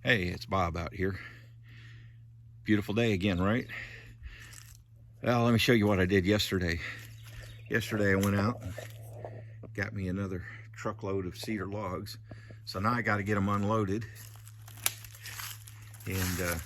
Hey, it's Bob out here. Beautiful day again, right? Well, let me show you what I did yesterday. Yesterday I went out and got me another truckload of cedar logs. So now I got to get them unloaded. And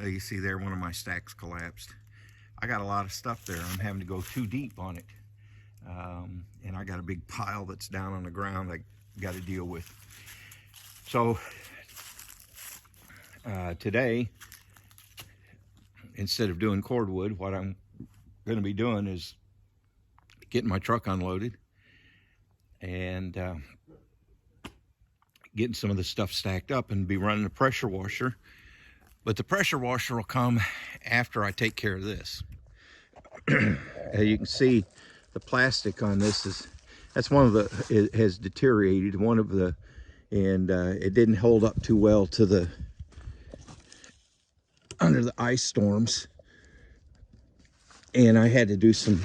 you see there, one of my stacks collapsed. I got a lot of stuff there. I'm having to go too deep on it. And I got a big pile that's down on the ground I got to deal with. So today, instead of doing cordwood, what I'm going to be doing is getting my truck unloaded and getting some of the stuff stacked up and be running a pressure washer. But the pressure washer will come after I take care of this. As you can see, the plastic on this that's one of the, it has deteriorated. One of the, and it didn't hold up too well to the, under the ice storms. And I had to do some,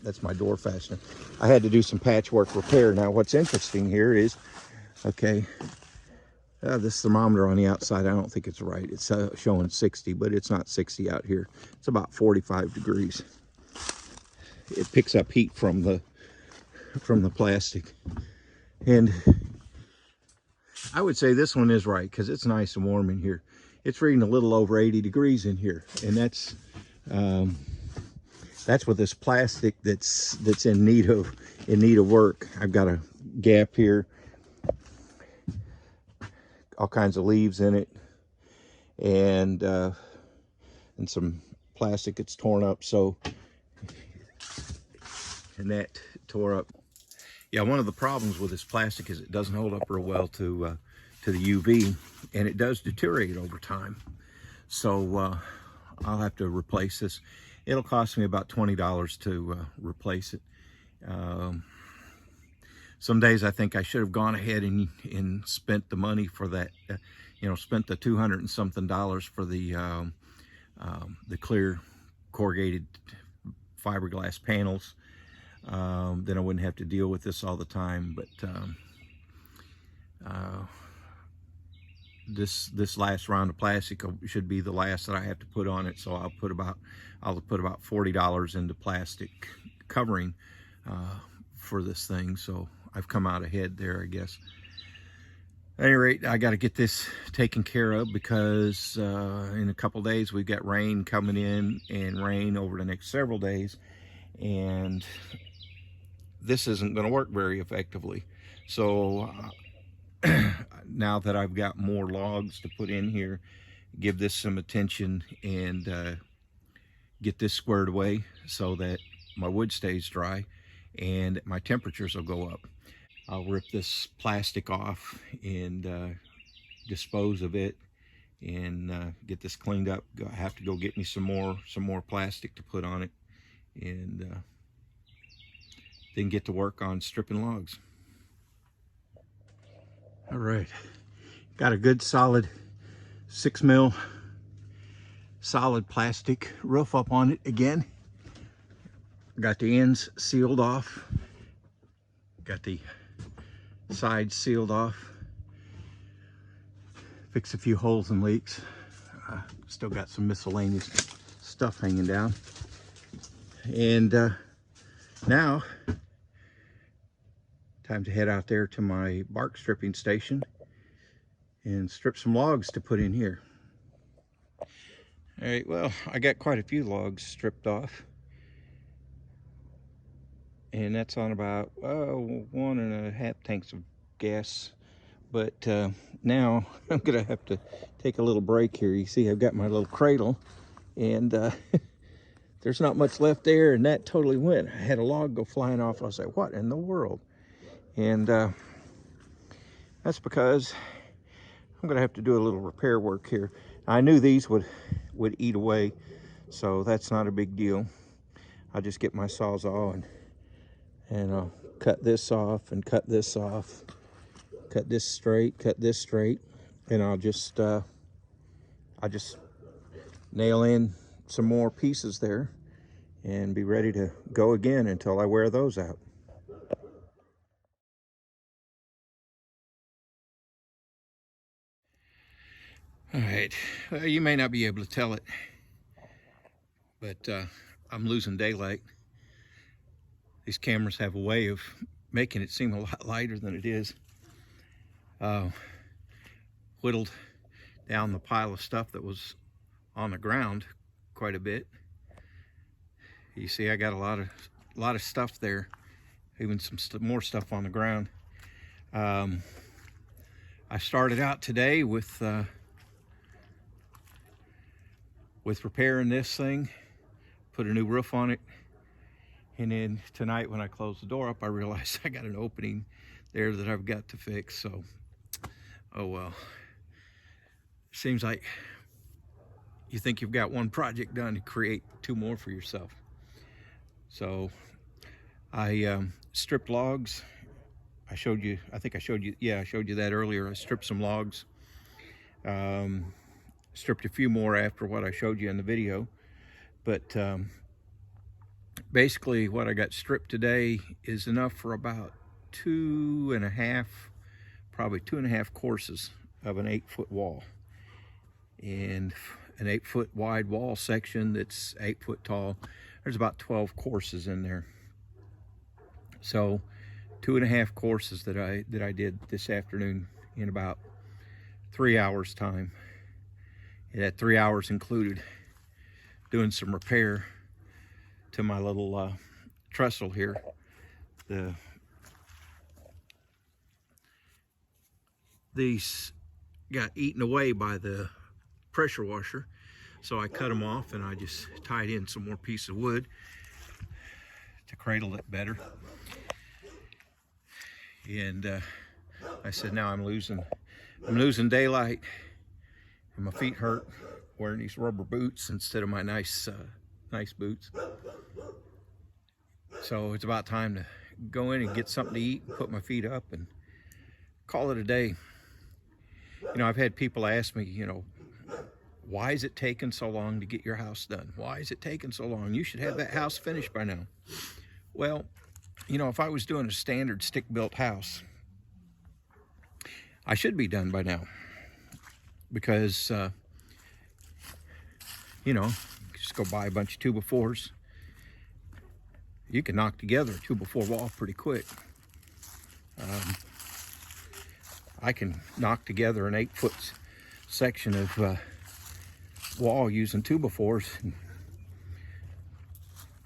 that's my door fastener. I had to do some patchwork repair. Now what's interesting here is, okay, this thermometer on the outside, I don't think it's right. It's showing 60, but it's not 60 out here. It's about 45 degrees. It picks up heat from the plastic. And I would say this one is right because it's nice and warm in here. It's reading a little over 80 degrees in here, and that's with this plastic that's in need of work. I've got a gap here, all kinds of leaves in it, and some plastic that's torn up. So, and that tore up. Yeah, one of the problems with this plastic is it doesn't hold up real well to the UV, and it does deteriorate over time. So I'll have to replace this. It'll cost me about $20 to replace it. Some days I think I should have gone ahead and spent the money for that, spent the $200 and something for the clear corrugated fiberglass panels. Then I wouldn't have to deal with this all the time. But this last round of plastic should be the last that I have to put on it. So I'll put about $40 into plastic covering for this thing. So I've come out ahead there, I guess. At any rate, I got to get this taken care of because in a couple days we've got rain coming in, and rain over the next several days, and this isn't going to work very effectively. So now that I've got more logs to put in here, give this some attention and get this squared away so that my wood stays dry and my temperatures will go up. I'll rip this plastic off and dispose of it and get this cleaned up. I have to go get me some more plastic to put on it, and then get to work on stripping logs. All right, got a good solid 6 mil solid plastic roof up on it again. Got the ends sealed off, got the sides sealed off, fix a few holes and leaks. Still got some miscellaneous stuff hanging down. And now time to head out there to my bark stripping station and strip some logs to put in here. All right, well, I got quite a few logs stripped off, and that's on about 1.5 tanks of gas. But now I'm gonna have to take a little break here. You see, I've got my little cradle, and there's not much left there, and that totally went. I had a log go flying off. I was like, what in the world? And that's because I'm gonna have to do a little repair work here. I knew these would eat away, so that's not a big deal. I'll just get my Sawzall and I'll cut this off and cut this off, cut this straight, and I'll just nail in some more pieces there and be ready to go again until I wear those out. All right, you may not be able to tell it, but I'm losing daylight. These cameras have a way of making it seem a lot lighter than it is. Whittled down the pile of stuff that was on the ground quite a bit. You see, I got a lot of stuff there, even some more stuff on the ground. I started out today with repairing this thing, put a new roof on it, and then tonight when I closed the door up, I realized I got an opening there that I've got to fix. So, oh well. Seems like you think you've got one project done to create two more for yourself. So I stripped logs. I showed you that earlier. I stripped some logs. Stripped a few more after what I showed you in the video. But basically what I got stripped today is enough for about probably two and a half courses of an 8-foot wall. And an 8-foot wide wall section that's 8 foot tall. There's about 12 courses in there. So 2.5 courses that I did this afternoon in about 3 hours time. And that 3 hours included doing some repair to my little trestle here. These got eaten away by the pressure washer, so I cut them off and I just tied in some more piece of wood to cradle it better. And I said, now I'm losing daylight and my feet hurt wearing these rubber boots instead of my nice boots. So it's about time to go in and get something to eat and put my feet up and call it a day. You know, I've had people ask me, you know, why is it taking so long to get your house done? Why is it taking so long? You should have that house finished by now. Well, you know, if I was doing a standard stick-built house, I should be done by now. Because, you know, just go buy a bunch of 2x4s. You can knock together a 2x4 wall pretty quick. I can knock together an 8-foot section of wall using 2x4s in,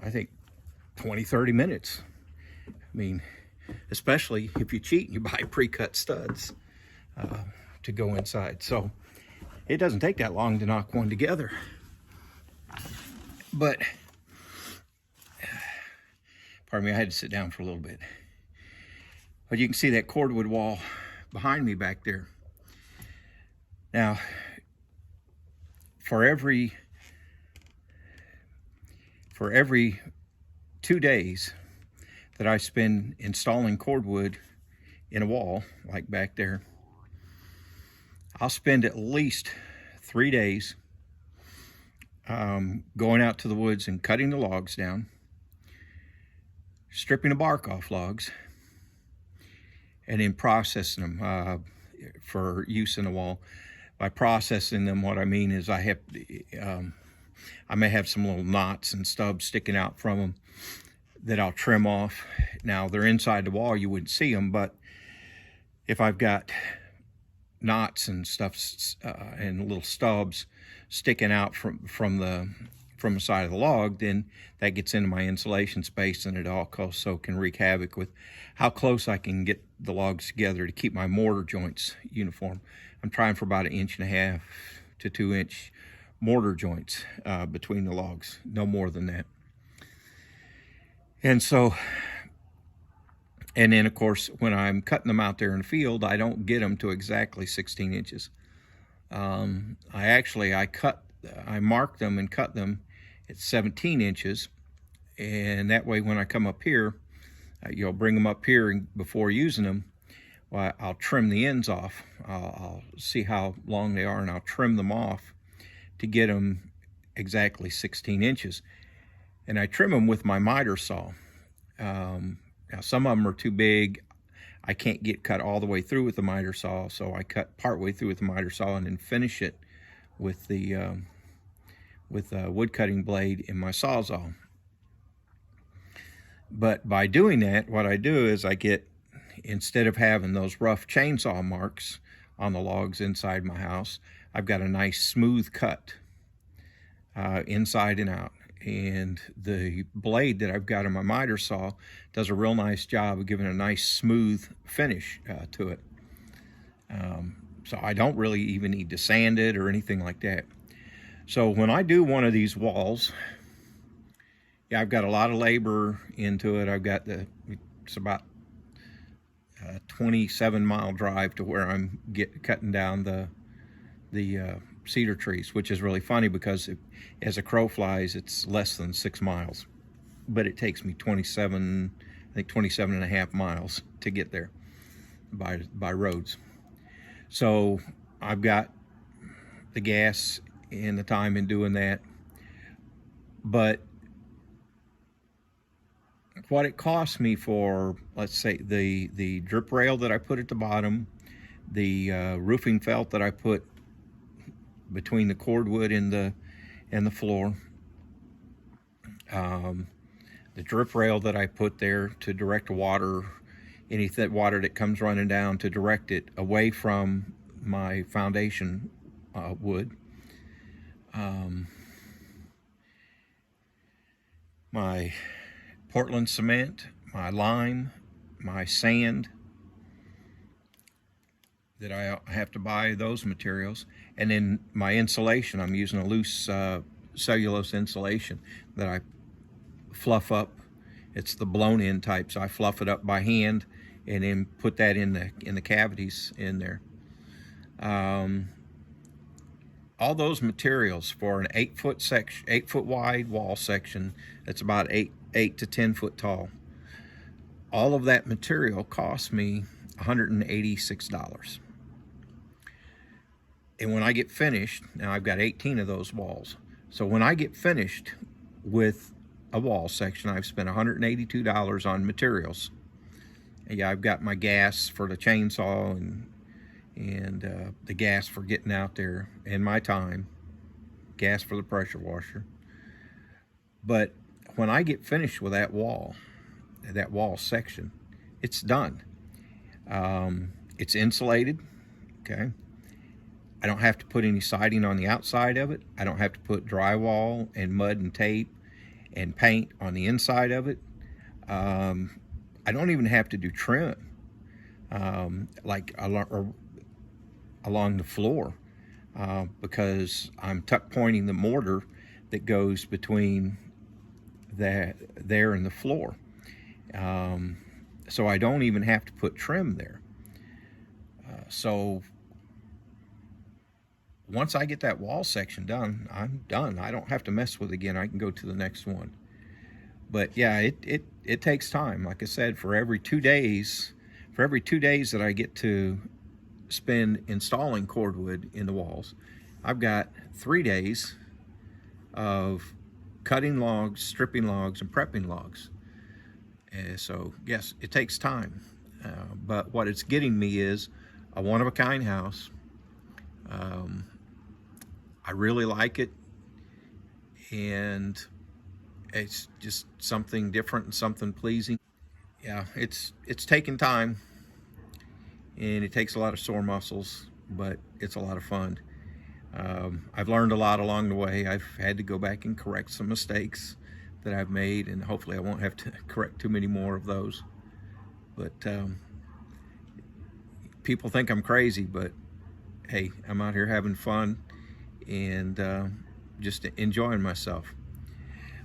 I think, 20-30 minutes. I mean, especially if you cheat and you buy pre-cut studs to go inside. So it doesn't take that long to knock one together. But, pardon me, I had to sit down for a little bit. But you can see that cordwood wall behind me back there. Now, for every 2 days that I spend installing cordwood in a wall, like back there, I'll spend at least 3 days going out to the woods and cutting the logs down, stripping the bark off logs, and then processing them for use in the wall. By processing them, what I mean is I may have some little knots and stubs sticking out from them that I'll trim off. Now, they're inside the wall, you wouldn't see them, but if I've got knots and stuff and little stubs sticking out from the side of the log, then that gets into my insulation space, and it also can wreak havoc with how close I can get the logs together to keep my mortar joints uniform. I'm trying for about 1.5 to 2 inch mortar joints between the logs, no more than that. And so, and then of course, when I'm cutting them out there in the field, I don't get them to exactly 16 inches. I marked them and cut them at 17 inches. And that way, when I come up here, you'll bring them up here and before using them, well, I'll trim the ends off. I'll see how long they are and I'll trim them off to get them exactly 16 inches. And I trim them with my miter saw. Now some of them are too big. I can't get cut all the way through with the miter saw, so I cut part way through with the miter saw and then finish it with the wood cutting blade in my Sawzall. But by doing that, what I do is I get, instead of having those rough chainsaw marks on the logs inside my house, I've got a nice smooth cut inside and out. And the blade that I've got in my miter saw does a real nice job of giving a nice smooth finish to it. So I don't really even need to sand it or anything like that. So when I do one of these walls, yeah, I've got a lot of labor into it. It's about a 27-mile drive to where I'm cutting down the cedar trees, which is really funny because as a crow flies, it's less than 6 miles, but it takes me 27 and a half miles to get there by roads. So I've got the gas and the time in doing that, but what it cost me for, let's say, the drip rail that I put at the bottom, the roofing felt that I put between the cordwood and the floor, the drip rail that I put there to direct water, any water that comes running down, to direct it away from my foundation wood. My Portland cement, my lime, my sand, that I have to buy those materials, and then my insulation. I'm using a loose cellulose insulation that I fluff up. It's the blown in type, so I fluff it up by hand and then put that in the cavities in there. All those materials for an 8-foot wide wall section that's about 8 to 10 foot tall. All of that material cost me $186. And when I get finished, now I've got 18 of those walls. So when I get finished with a wall section, I've spent $182 on materials. And yeah, I've got my gas for the chainsaw and the gas for getting out there, and my time, gas for the pressure washer. But when I get finished with that wall section, it's done. It's insulated, okay? I don't have to put any siding on the outside of it. I don't have to put drywall and mud and tape and paint on the inside of it. I don't even have to do trim, along the floor, because I'm tuck pointing the mortar that goes between there and the floor. So I don't even have to put trim there. So once I get that wall section done, I'm done. I don't have to mess with it again. I can go to the next one. But yeah, it takes time. Like I said, for every 2 days that I get to spend installing cordwood in the walls, I've got 3 days of cutting logs, stripping logs, and prepping logs. So yes, it takes time, but what it's getting me is a one-of-a-kind house. I really like it, and it's just something different and something pleasing. Yeah, it's taking time, and it takes a lot of sore muscles, but it's a lot of fun. I've learned a lot along the way. I've had to go back and correct some mistakes that I've made, and hopefully I won't have to correct too many more of those. But people think I'm crazy, but hey, I'm out here having fun and just enjoying myself.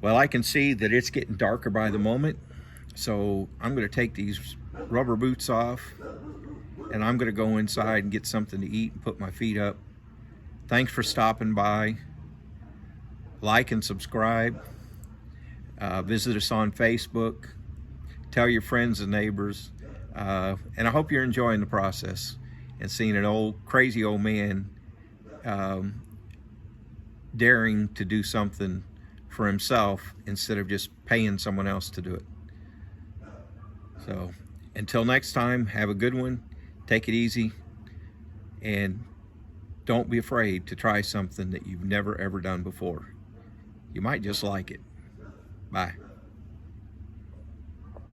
Well, I can see that it's getting darker by the moment, so I'm going to take these rubber boots off, and I'm going to go inside and get something to eat and put my feet up. Thanks for stopping by. Like and subscribe. Visit us on Facebook. Tell your friends and neighbors. And I hope you're enjoying the process and seeing an crazy old man daring to do something for himself instead of just paying someone else to do it. So until next time, have a good one. Take it easy and Don't be afraid to try something that you've never ever done before. You might just like it. Bye.